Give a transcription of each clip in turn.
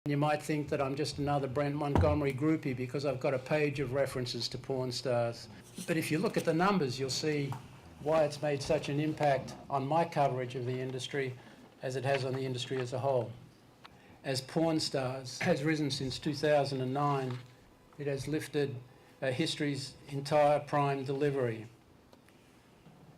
You might think that I'm just another Brent Montgomery groupie because I've got a page of references to porn stars. But if you look at the numbers, you'll see why it's made such an impact on my coverage of the industry as it has on the industry as a whole. As porn stars has risen since 2009, it has lifted history's entire prime delivery.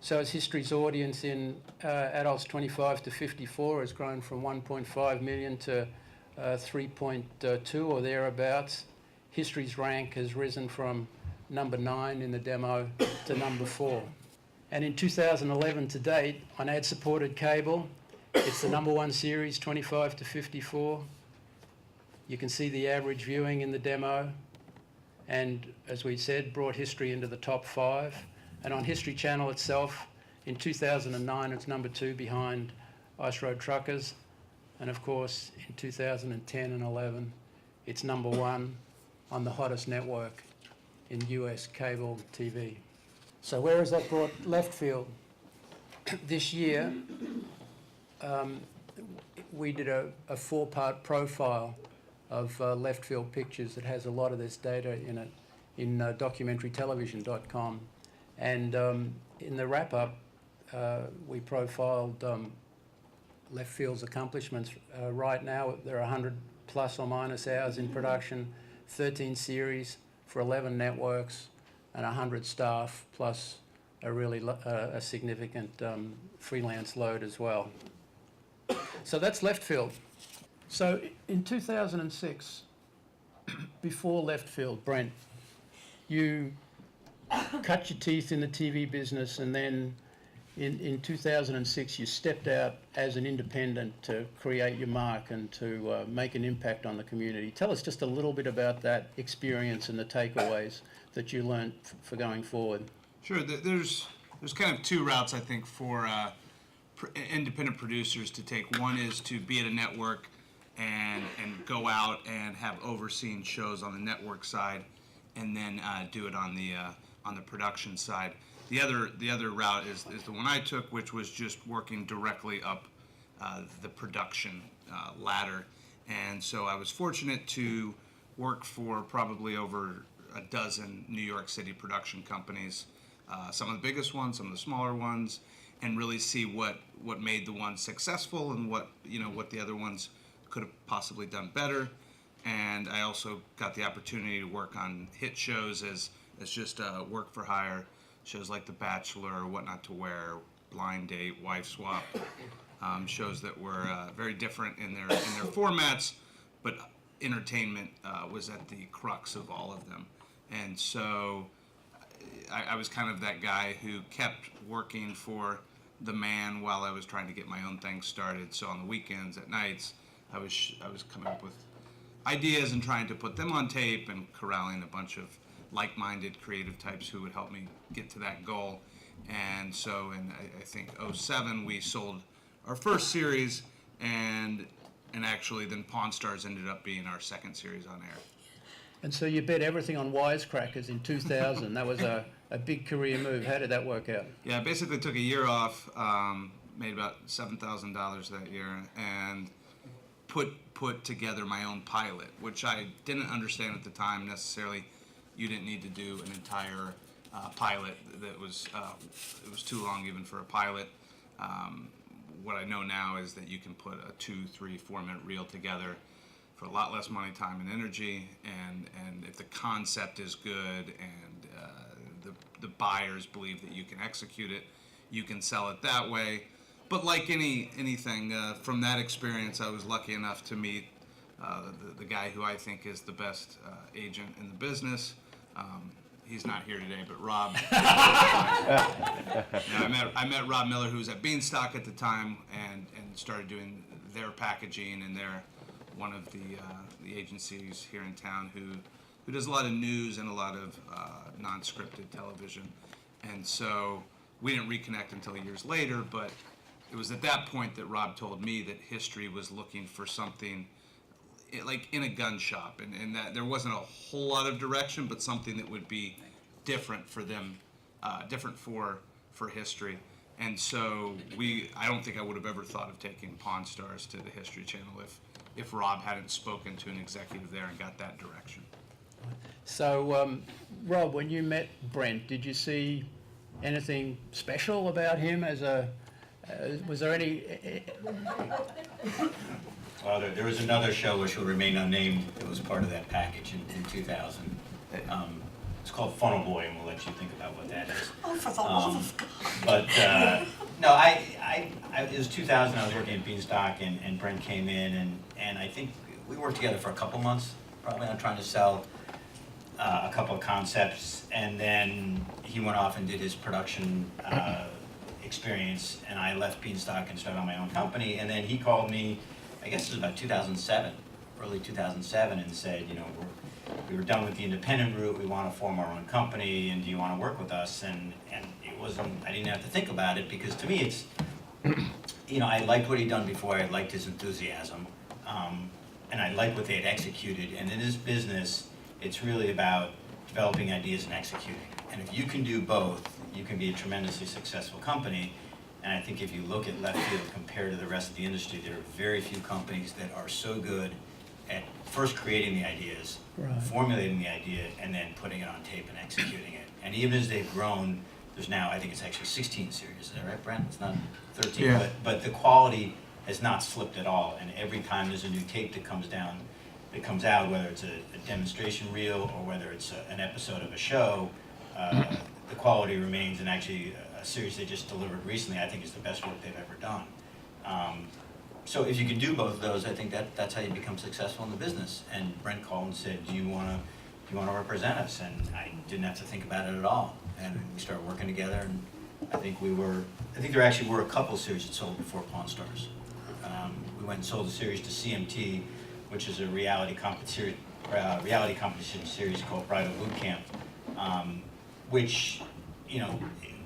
So as history's audience in adults 25 to 54 has grown from 1.5 million to 3.2 or thereabouts. History's rank has risen from number 9 in the demo to number 4. And in 2011 to date, on ad-supported cable, it's the number 1 series, 25 to 54. You can see the average viewing in the demo. And as we said, brought history into the top 5. And on History Channel itself, in 2009, it's number 2 behind Ice Road Truckers. And of course, in 2010 and 11, it's number 1 on the hottest network in US cable TV. So where has that brought Leftfield? This year, we did a 4-part profile of Leftfield Pictures that has a lot of this data in it in documentarytelevision.com. And in the wrap-up, we profiled Leftfield's accomplishments. Right now, there are 100 plus or minus hours in production, 13 series for 11 networks, and 100 staff, plus a really a significant freelance load as well. So that's Leftfield. So in 2006, before Leftfield, Brent, you cut your teeth in the TV business, and then in 2006 you stepped out as an independent to create your mark and to make an impact on the community. Tell us just a little bit about that experience and the takeaways that you learned for going forward. Sure. There's kind of 2 routes, I think, for independent producers to take. One is to be at a network and go out and have overseen shows on the network side, and then do it on the production side. The other route is the one I took, which was just working directly up the production ladder. And so I was fortunate to work for probably over a dozen New York City production companies, some of the biggest ones, some of the smaller ones, and really see what made the ones successful and what the other ones could have possibly done better. And I also got the opportunity to work on hit shows as just work for hire, shows like The Bachelor, What Not to Wear, Blind Date, Wife Swap, shows that were very different in their formats, but entertainment was at the crux of all of them. And so I was kind of that guy who kept working for the man while I was trying to get my own thing started. So on the weekends, at nights, I was coming up with ideas and trying to put them on tape and corralling a bunch of like-minded creative types who would help me get to that goal. And so in I think 2007 we sold our first series, and actually then Pawn Stars ended up being our second series on air. And so you bet everything on Wisecrackers in 2000. That was a big career move. How did that work out? Yeah, I basically took a year off, made about $7,000 that year, and put together my own pilot, which I didn't understand at the time necessarily. You didn't need to do an entire pilot. That was it was too long even for a pilot. What I know now is that you can put a 2, 3, 4-minute reel together for a lot less money, time, and energy. And if the concept is good and the buyers believe that you can execute it, you can sell it that way. But like anything, from that experience, I was lucky enough to meet the guy who I think is the best agent in the business. He's not here today, but Rob. I met Rob Miller, who was at Beanstalk at the time, and started doing their packaging, and they're one of the agencies here in town who does a lot of news and a lot of non-scripted television. And so we didn't reconnect until years later, but it was at that point that Rob told me that History was looking for something like in a gun shop, and that there wasn't a whole lot of direction, but something that would be different for them, different for History. And so I don't think I would have ever thought of taking Pawn Stars to the History Channel if Rob hadn't spoken to an executive there and got that direction. So, Rob, when you met Brent, did you see anything special about him as a, was there any, Well, there was another show which will remain unnamed that was part of that package in 2000. It's called Funnel Boy, and we'll let you think about what that is. Oh, for the love of God. But no, it was 2000. I was working at Beanstalk, and Brent came in, and I think we worked together for a couple months, probably on trying to sell a couple of concepts, and then he went off and did his production experience, and I left Beanstalk and started on my own company, and then he called me, I guess it was about 2007, early 2007, and said, you know, we were done with the independent route, we want to form our own company, and do you want to work with us? And it wasn't, I didn't have to think about it, because to me it's, you know, I liked what he'd done before, I liked his enthusiasm, and I liked what they had executed, and in this business, it's really about developing ideas and executing. And if you can do both, you can be a tremendously successful company. And I think if you look at Leftfield compared to the rest of the industry, there are very few companies that are so good at first creating the ideas, Right. formulating the idea, and then putting it on tape and executing it. And even as they've grown, there's now, I think it's actually 16 series, is that right, Brent? It's not 13, Yeah. but the quality has not slipped at all. And every time there's a new tape that comes down, that comes out, whether it's a demonstration reel or whether it's an episode of a show, the quality remains. And actually, a series they just delivered recently, I think is the best work they've ever done. So if you can do both of those, I think that's how you become successful in the business. And Brent called and said, do you want to represent us? And I didn't have to think about it at all. And we started working together, and I think there actually were a couple series that sold before Pawn Stars. We went and sold a series to CMT, which is a reality competition series called Bridal Boot Camp, which, you know,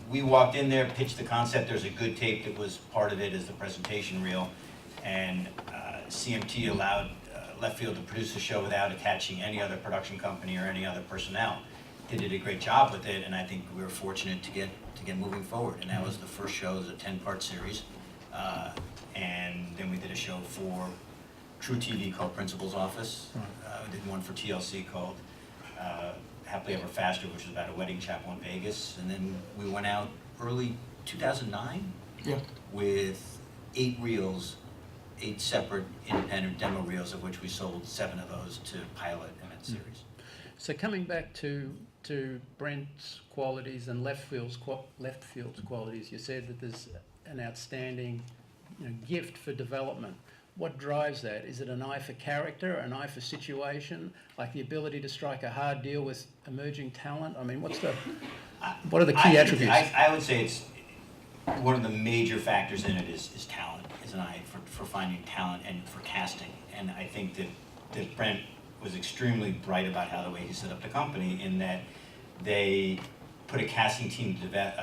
we walked in there, pitched the concept. There's a good tape that was part of it as the presentation reel, and CMT allowed Leftfield to produce the show without attaching any other production company or any other personnel. They did a great job with it, and I think we were fortunate to get moving forward. And that was the first show. It was a 10-part series, and then we did a show for True TV called Principal's Office. We did one for TLC called Happily Ever Faster, which was about a wedding chapel in Vegas. And then we went out early 2009 with 8 reels, 8 separate independent demo reels, of which we sold 7 of those to pilot in that series. so coming back to Brent's qualities and Leftfield's qualities, you said that there's an outstanding, you know, gift for development. What drives that? Is it an eye for character, an eye for situation, like the ability to strike a hard deal with emerging talent? I mean, what are the key attributes? I would say it's one of the major factors in it is talent, is an eye for finding talent and for casting. And I think that Brent was extremely bright about how the way he set up the company, in that they put a casting team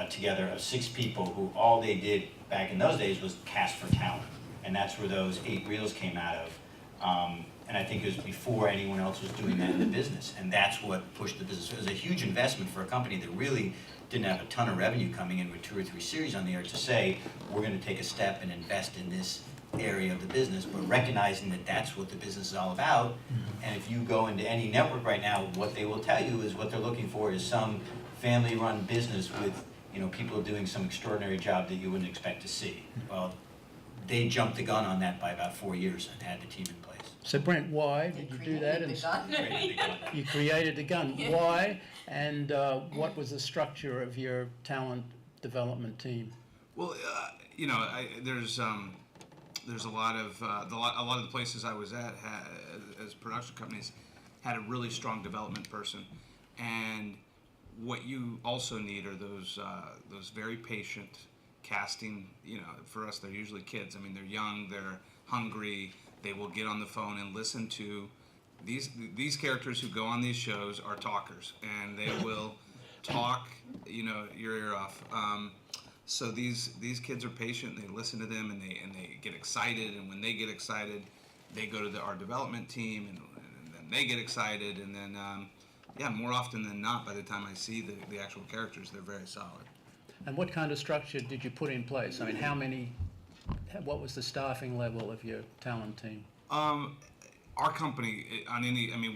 together of 6 people who all they did back in those days was cast for talent. And that's where those 8 reels came out of. And I think it was before anyone else was doing that in the business. And that's what pushed the business. It was a huge investment for a company that really didn't have a ton of revenue coming in with 2 or 3 series on the air, to say, we're going to take a step and invest in this area of the business, but recognizing that that's what the business is all about. And if you go into any network right now, what they will tell you is what they're looking for is some family-run business with, you know, people doing some extraordinary job that you wouldn't expect to see. Well, they jumped the gun on that by about 4 years and had the team in place. So Brent, why did you do that? You created the gun. Why? And what was the structure of your talent development team? Well, you know, there's a lot of the places I was at as production companies had a really strong development person, and what you also need are those very patient casting. You know, for us, they're usually kids. I mean, they're young, they're hungry. They will get on the phone and listen to these characters who go on these shows are talkers, and they will talk, you know, your ear off. So these kids are patient. They listen to them, and they get excited. And when they get excited, they go to our development team, and then they get excited. And then, more often than not, by the time I see the actual characters, they're very solid. And what kind of structure did you put in place? I mean, what was the staffing level of your talent team? Our company,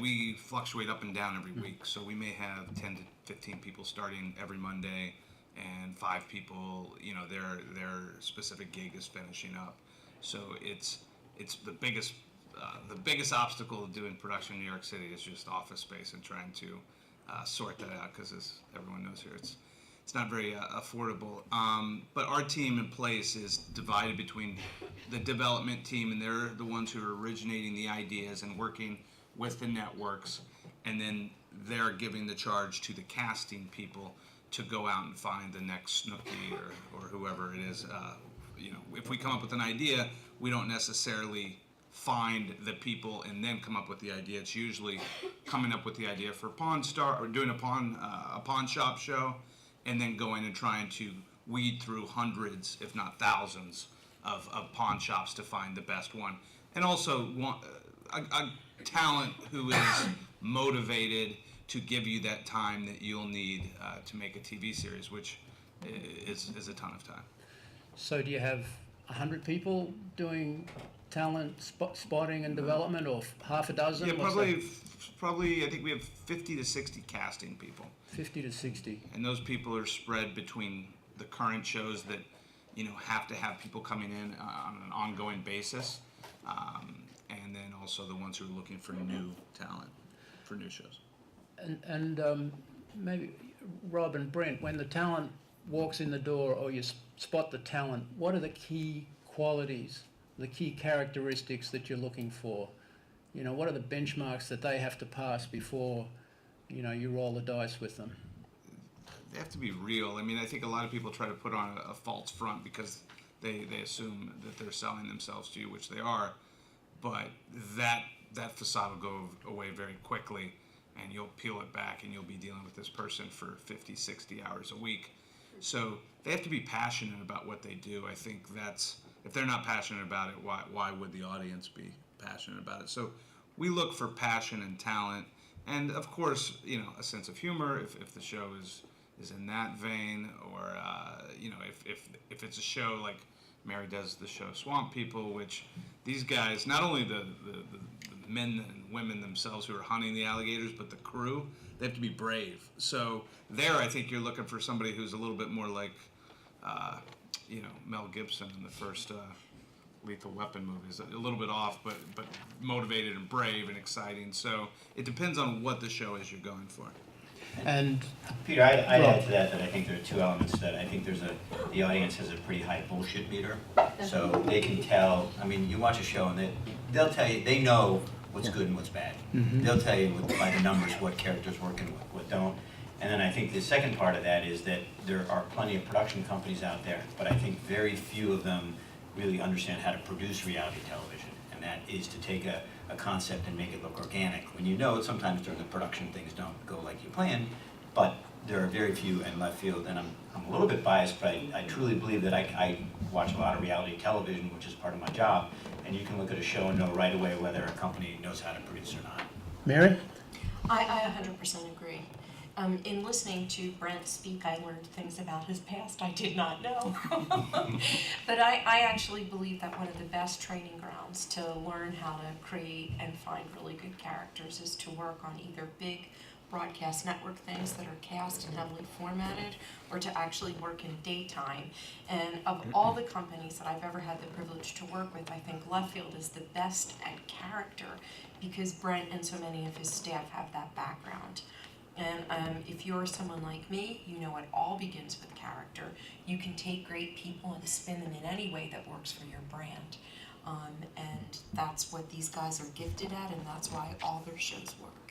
we fluctuate up and down every week. So we may have 10 to 15 people starting every Monday, and 5 people, their specific gig is finishing up. So it's the biggest obstacle to doing production in New York City is just office space and trying to sort that out, because as everyone knows here, it's not very affordable. But our team in place is divided between the development team, and they're the ones who are originating the ideas and working with the networks, and then they're giving the charge to the casting people to go out and find the next Snooki or whoever it is. If we come up with an idea, we don't necessarily find the people and then come up with the idea. It's usually coming up with the idea for Pawn Star, or doing a pawn shop show, and then going and trying to weed through hundreds, if not thousands, of pawn shops to find the best one. And also a talent who is motivated to give you that time that you'll need to make a TV series, which is a ton of time. So do you have 100 people doing talent spotting and development, or half a dozen? Yeah, What's probably. I think we have 50 to 60 casting people. 50 to 60. And those people are spread between the current shows that, have to have people coming in on an ongoing basis, and then also the ones who are looking for new talent for new shows. And maybe Rob and Brent, when the talent walks in the door, or you spot the talent, what are the key qualities, the key characteristics that you're looking for? What are the benchmarks that they have to pass before, you roll the dice with them? They have to be real. I think a lot of people try to put on a false front because they assume that they're selling themselves to you, which they are, but that facade will go away very quickly, and you'll peel it back, and you'll be dealing with this person for 50, 60 hours a week. So they have to be passionate about what they do. I think if they're not passionate about it, why would the audience be passionate about it? So we look for passion and talent, and of course, a sense of humor if the show is in that vein, or if it's a show like Mary does the show Swamp People, which these guys, not only the men and women themselves who are hunting the alligators, but the crew, they have to be brave. So there, I think you're looking for somebody who's a little bit more like, Mel Gibson in the first Lethal Weapon movies. A little bit off, but motivated and brave and exciting. So it depends on what the show is you're going for. And Peter, I'd add to that I think there are two elements that I think the audience has a pretty high bullshit meter. So they can tell, you watch a show and they'll tell you, they know what's good and what's bad. Mm-hmm. They'll tell you by the numbers what characters work and what don't. And then I think the second part of that is that there are plenty of production companies out there, but I think very few of them really understand how to produce reality television. And that is to take a concept and make it look organic. When sometimes during the production things don't go like you planned, but there are very few in Leftfield, and I'm a little bit biased, but I truly believe that I watch a lot of reality television, which is part of my job, and you can look at a show and know right away whether a company knows how to produce or not. Mary? I 100% agree. In listening to Brent speak, I learned things about his past I did not know. But I actually believe that one of the best training grounds to learn how to create and find really good characters is to work on either big broadcast network things that are cast and heavily formatted, or to actually work in daytime. And of all the companies that I've ever had the privilege to work with, I think Leftfield is the best at character, because Brent and so many of his staff have that background. And if you're someone like me, it all begins with character. You can take great people and spin them in any way that works for your brand. And that's what these guys are gifted at, and that's why all their shows work.